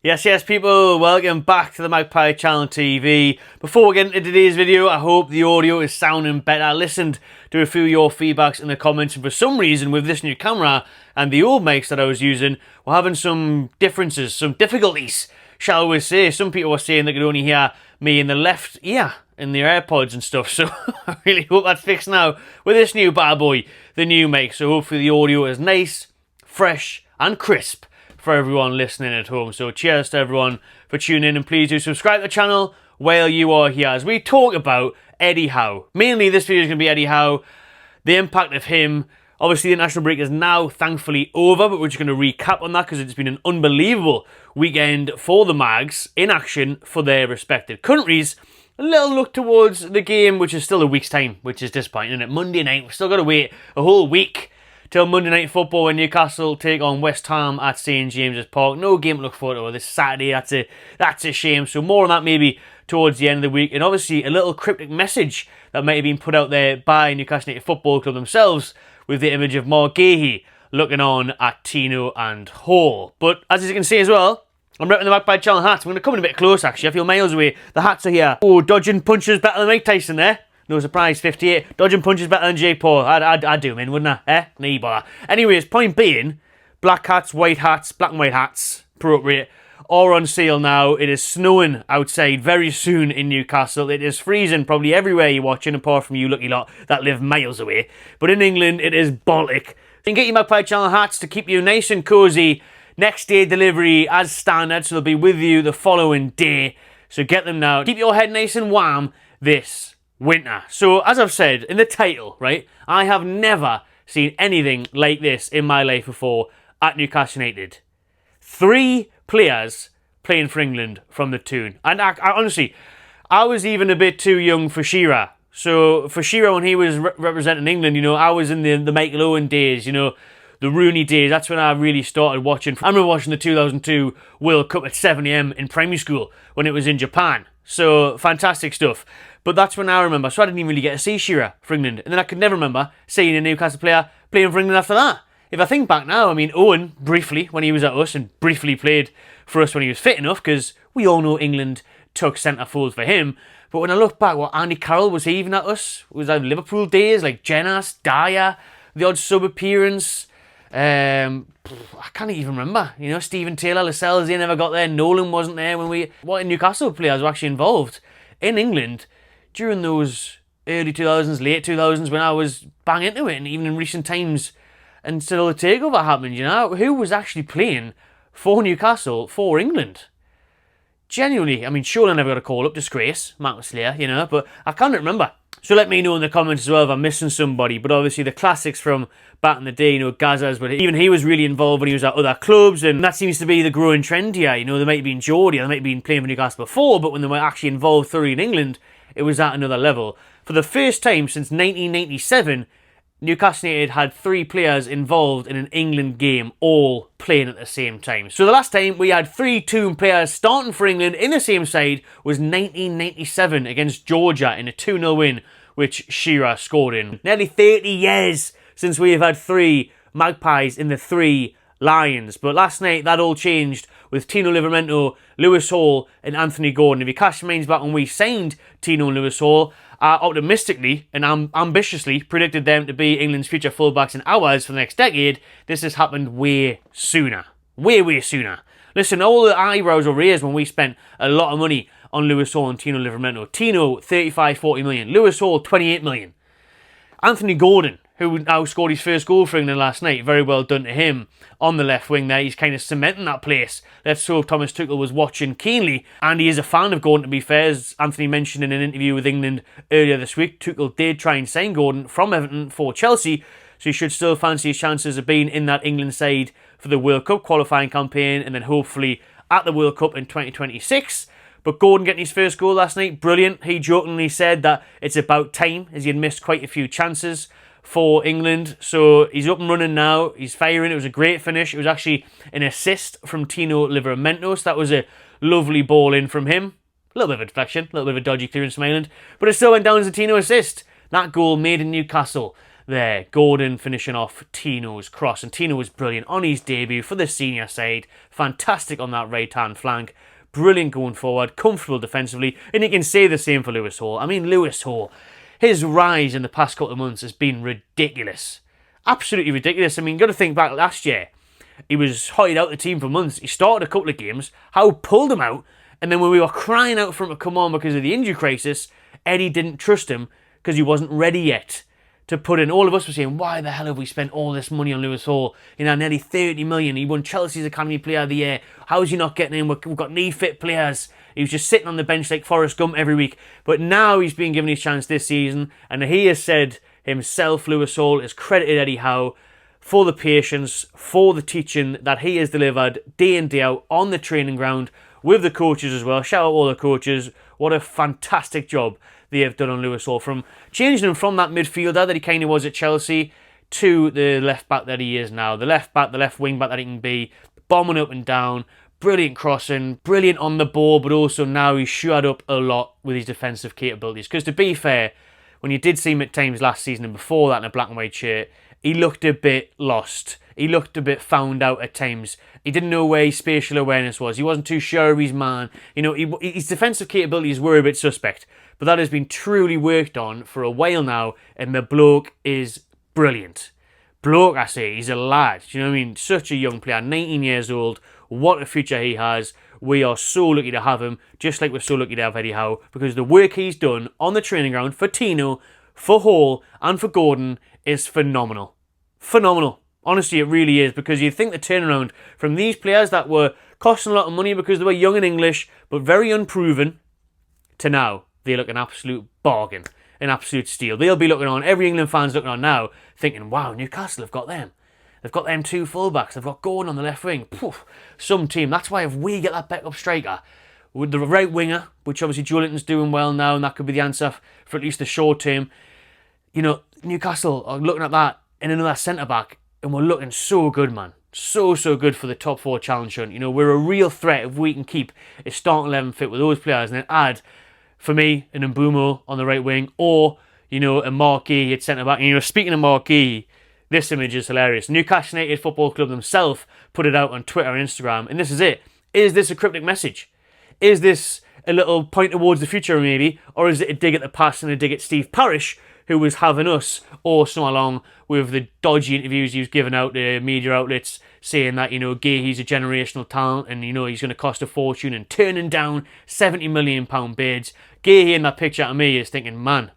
Yes, people, welcome back to the Magpie Channel TV. Before we get into today's video, I hope the audio is sounding better. I listened to a few of your feedbacks in the comments, and for some reason, with this new camera and the old mics that I was using, we're having some differences, some difficulties, shall we say. Some people were saying they could only hear me in the left ear in their AirPods and stuff, so I really hope that's fixed now with this new bad boy, the new mic. So hopefully the audio is nice, fresh, and crisp for everyone listening at home. So cheers to everyone for tuning in, and please do subscribe to the channel while you are here as we talk about Eddie Howe. Mainly this video is going to be Eddie Howe, the impact of him. Obviously the international break is now thankfully over, but we're just going to recap on that because it's been an unbelievable weekend for the Mags in action for their respective countries. A little look towards the game, which is still a week's time, which is disappointing, isn't it? Monday night, we've still got to wait a whole week till Monday Night Football when Newcastle take on West Ham at St James's Park. No game to look forward to this Saturday. That's a shame. So more on that maybe towards the end of the week. And obviously a little cryptic message that might have been put out there by Newcastle United Football Club themselves with the image of Marc Guehi looking on at Tino and Hall. But as you can see as well, I'm repping the Magpie Channel hats. I'm going to come in a bit close actually. I feel miles away. The hats are here. Oh, dodging punches better than Mike Tyson there. No surprise, 58. Dodging punches better than Jake Paul. I'd do him in, wouldn't I? No bother. Anyways, point being, black hats, white hats, black and white hats, appropriate, are on sale now. It is snowing outside very soon in Newcastle. It is freezing probably everywhere you're watching, apart from you lucky lot that live miles away. But in England, it is Baltic. You can get your Magpie Channel hats to keep you nice and cosy. Next day delivery as standard, so they'll be with you the following day. So get them now. Keep your head nice and warm this winter. So, as I've said in the title, right, I have never seen anything like this in my life before at Newcastle United. 3 players playing for England from the toon. And I honestly, I was even a bit too young for Shearer. So, for Shearer, when he was representing England, you know, I was in the Michael Owen days, you know, the Rooney days. That's when I really started watching. I remember watching the 2002 World Cup at 7 AM in primary school when it was in Japan. So, fantastic stuff. But that's when I remember. So I didn't even really get to see Shearer for England. And then I could never remember seeing a Newcastle player playing for England after that. If I think back now, I mean, Owen, briefly, when he was at us, and briefly played for us when he was fit enough, because we all know England took centre-forward for him. But when I look back, what, Andy Carroll, was he even at us? Was that Liverpool days, like Jenas, Dyer, the odd sub-appearance? I can't even remember. You know, Stephen Taylor, Lascelles, they never got there. Nolan wasn't there when we... What Newcastle players were actually involved in England during those early 2000s, late 2000s, when I was bang into it, and even in recent times until the takeover happened, you know, who was actually playing for Newcastle, for England? Genuinely, I mean, surely I never got a call up, disgrace, Mark Slayer, you know, but I can't remember. So let me know in the comments as well if I'm missing somebody, but obviously the classics from back in the day, you know, Gazza's, but even he was really involved when he was at other clubs, and that seems to be the growing trend here. You know, they might have been Geordie, they might have been playing for Newcastle before, but when they were actually involved thoroughly in England, it was at another level. For the first time since 1997, Newcastle United had 3 players involved in an England game, all playing at the same time. So the last time we had 3 toon players starting for England in the same side was 1997 against Georgia in a 2-0 win, which Shearer scored in. Nearly 30 years since we have had 3 Magpies in the 3 Lions. But last night that all changed with Tino Livramento, Lewis Hall and Anthony Gordon. If you cast your minds back when we signed Tino and Lewis Hall, I optimistically and ambitiously predicted them to be England's future fullbacks and ours for the next decade. This has happened way sooner. Way sooner. Listen, all the eyebrows were raised when we spent a lot of money on Lewis Hall and Tino Livramento. Tino, 35-40 million. Lewis Hall, 28 million. Anthony Gordon, who now scored his first goal for England last night. Very well done to him on the left wing there. He's kind of cementing that place. Let's hope Thomas Tuchel was watching keenly. And he is a fan of Gordon, to be fair. As Anthony mentioned in an interview with England earlier this week, Tuchel did try and sign Gordon from Everton for Chelsea. So he should still fancy his chances of being in that England side for the World Cup qualifying campaign. And then hopefully at the World Cup in 2026. But Gordon getting his first goal last night, brilliant. He jokingly said that it's about time, as he had missed quite a few chances for England. So he's up and running now. He's firing. It was a great finish. It was actually an assist from Tino Livramento. So that was a lovely ball in from him. A little bit of a deflection, a little bit of a dodgy clearance from Ireland. But it still went down as a Tino assist. That goal made in Newcastle there. Gordon finishing off Tino's cross, and Tino was brilliant on his debut for the senior side. Fantastic on that right-hand flank. Brilliant going forward, comfortable defensively, and you can say the same for Lewis Hall. I mean, Lewis Hall, his rise in the past couple of months has been ridiculous. Absolutely ridiculous. I mean, you've got to think back last year. He was hired out the team for months. He started a couple of games. Howe pulled him out, and then when we were crying out for him to come on because of the injury crisis, Eddie didn't trust him because he wasn't ready yet to put in. All of us were saying, why the hell have we spent all this money on Lewis Hall? You know, nearly 30 million. He won Chelsea's Academy Player of the Year. How's he not getting in? We've got knee-fit players. He was just sitting on the bench like Forrest Gump every week. But now he's been given his chance this season, and he has said himself, Lewis Hall, has credited Eddie Howe for the patience, for the teaching that he has delivered day in, day out on the training ground with the coaches as well. Shout out all the coaches. What a fantastic job they have done on Lewis Hall, from changing him from that midfielder that he kind of was at Chelsea to the left back that he is now. The left back, the left wing back that he can be, bombing up and down, brilliant crossing, brilliant on the ball, but also now he's shored up a lot with his defensive capabilities. Because to be fair, when you did see him at times last season and before that in a black and white shirt, he looked a bit lost. He looked a bit found out at times. He didn't know where his spatial awareness was. He wasn't too sure of his man. You know, his defensive capabilities were a bit suspect. But that has been truly worked on for a while now, and the bloke is brilliant. Bloke, I say, he's a lad. Do you know what I mean? Such a young player, 19 years old. What a future he has. We are so lucky to have him, just like we're so lucky to have Eddie Howe, because the work he's done on the training ground for Tino, for Hall, and for Gordon is phenomenal. Phenomenal. Honestly, it really is, because you think the turnaround from these players that were costing a lot of money because they were young and English, but very unproven, to now, they look an absolute bargain, an absolute steal. They'll be looking on, every England fan's looking on now, thinking, wow, Newcastle have got them. They've got them two fullbacks. They've got Gordon on the left wing. Poof, some team. That's why if we get that backup striker with the right winger, which obviously Joelinton's doing well now, and that could be the answer for at least the short term, you know, Newcastle are looking at that in another centre-back, and we're looking so good, man. So good for the top 4 challenge hunt. You know, we're a real threat if we can keep a starting 11 fit with those players, and then add, for me, an Mbeumo on the right wing, or, you know, a Marc Guehi at centre-back. And, you know, speaking of Marc Guehi, this image is hilarious. Newcastle United Football Club themselves put it out on Twitter and Instagram, and this is it. Is this a cryptic message? Is this a little point towards the future, maybe? Or is it a dig at the past and a dig at Steve Parish, who was having us awesome along with the dodgy interviews he was giving out to media outlets, saying that, you know, Guehi's a generational talent and, you know, he's going to cost a fortune, and turning down £70 million bids. Guehi in that picture to me is thinking, man,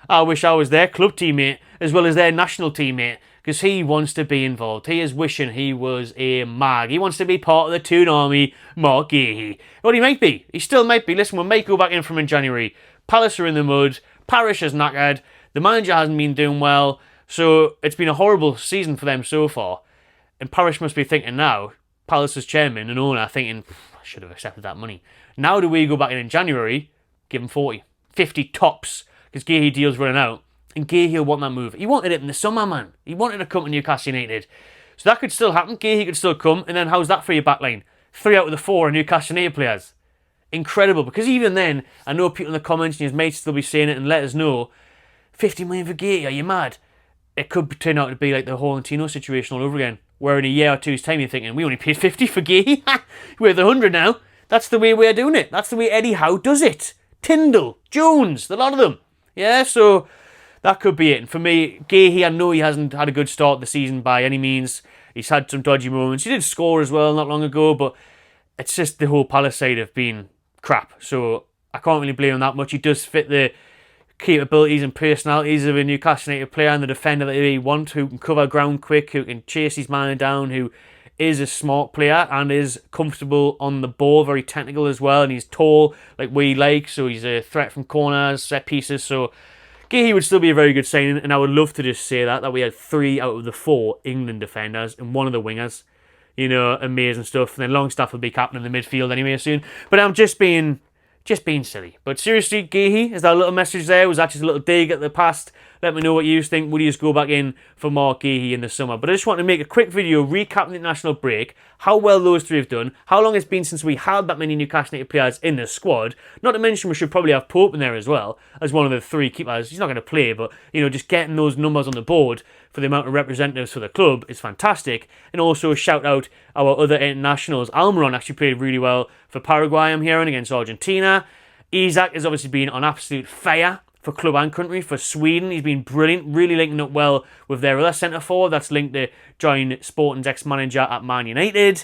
I wish I was their club teammate as well as their national teammate, because he wants to be involved. He is wishing he was a mag. He wants to be part of the Toon Army, Marc Guehi. Well, he might be. He still might be. Listen, we might go back in from in January. Palace are in the mud. Parish is knackered. The manager hasn't been doing well. So it's been a horrible season for them so far. And Parish must be thinking now, Palace's chairman and owner, thinking, I should have accepted that money. Now do we go back in January, give him 40, 50 tops, because Guehi deal's running out. And Guehi will want that move. He wanted it in the summer, man. He wanted to come to Newcastle United. So that could still happen. Guehi could still come. And then how's that for your back line? 3 out of the 4 are Newcastle United players. Incredible. Because even then, I know people in the comments and his mates still be saying it and let us know, 50 million for Guehi, are you mad? It could turn out to be like the Hall and Tino situation all over again, where in a year or two's time you're thinking, we only paid 50 for Guehi. We're the 100 now. That's the way we're doing it. That's the way Eddie Howe does it. Tyndall, Jones, a lot of them. Yeah, so that could be it. And for me, Guehi, I know he hasn't had a good start to the season by any means. He's had some dodgy moments. He did score as well not long ago, but it's just the whole Palace side have been crap. So I can't really blame him that much. He does fit the capabilities and personalities of a Newcastle United player and the defender that they want, who can cover ground quick, who can chase his man down, who is a smart player and is comfortable on the ball, very technical as well, and he's tall like we like, so he's a threat from corners, set pieces. So Guehi would still be a very good signing, and I would love to just say that we had 3 out of the 4 England defenders and one of the wingers. You know, amazing stuff. And then Longstaff will be captain in the midfield anyway soon. But I'm just being silly. But seriously, Guehi, is that a little message there? Was that just a little dig at the past? Let me know what you think. Would you just go back in for Marc Guehi in the summer? But I just want to make a quick video recapping the international break, how well those three have done, how long it's been since we had that many Newcastle United players in the squad. Not to mention we should probably have Pope in there as well, as one of the three keepers. He's not going to play, but, you know, just getting those numbers on the board for the amount of representatives for the club is fantastic. And also shout out our other internationals. Almiron actually played really well for Paraguay, I'm hearing, against Argentina. Isak has obviously been on absolute fire for club and country. For Sweden, he's been brilliant, really linking up well with their other centre-forward that's linked to join Sporting's ex-manager at Man United.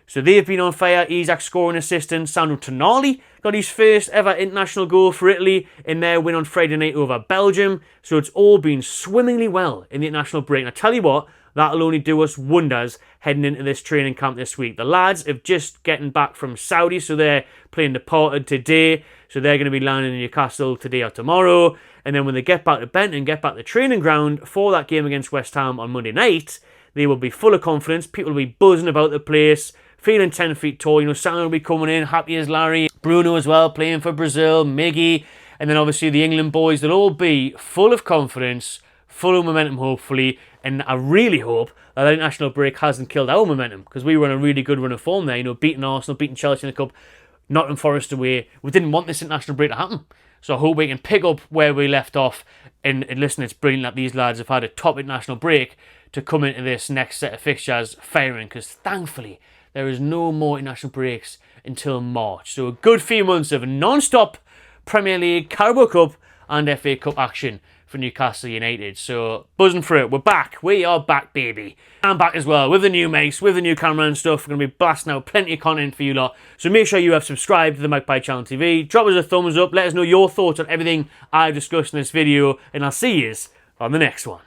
So they've been on fire. Isak scoring assistant. Sandro Tonali got his first ever international goal for Italy in their win on Friday night over Belgium. So it's all been swimmingly well in the international break. And I tell you what, that'll only do us wonders heading into this training camp this week. The lads have just getting back from Saudi, so they're playing departed today. So they're going to be landing in Newcastle today or tomorrow. And then when they get back to Benton, get back to the training ground for that game against West Ham on Monday night, they will be full of confidence. People will be buzzing about the place, feeling 10 feet tall. You know, Sam will be coming in, happy as Larry. Bruno as well, playing for Brazil, Miggy. And then obviously the England boys, they'll all be full of confidence, full of momentum, hopefully. And I really hope that the international break hasn't killed our momentum, because we were on a really good run of form there. You know, beating Arsenal, beating Chelsea in the Cup, Nottingham Forest away. We didn't want this international break to happen. So I hope we can pick up where we left off. And listen, it's brilliant that these lads have had a top international break to come into this next set of fixtures firing, because thankfully there is no more international breaks until March. So a good few months of non-stop Premier League, Carabao Cup and FA Cup action for Newcastle United. So buzzing for it. We're back. We are back, baby. I'm back as well with the new mics, with the new camera and stuff. We're going to be blasting out plenty of content for you lot. So make sure you have subscribed to the Magpie Channel TV. Drop us a thumbs up. Let us know your thoughts on everything I've discussed in this video. And I'll see you on the next one.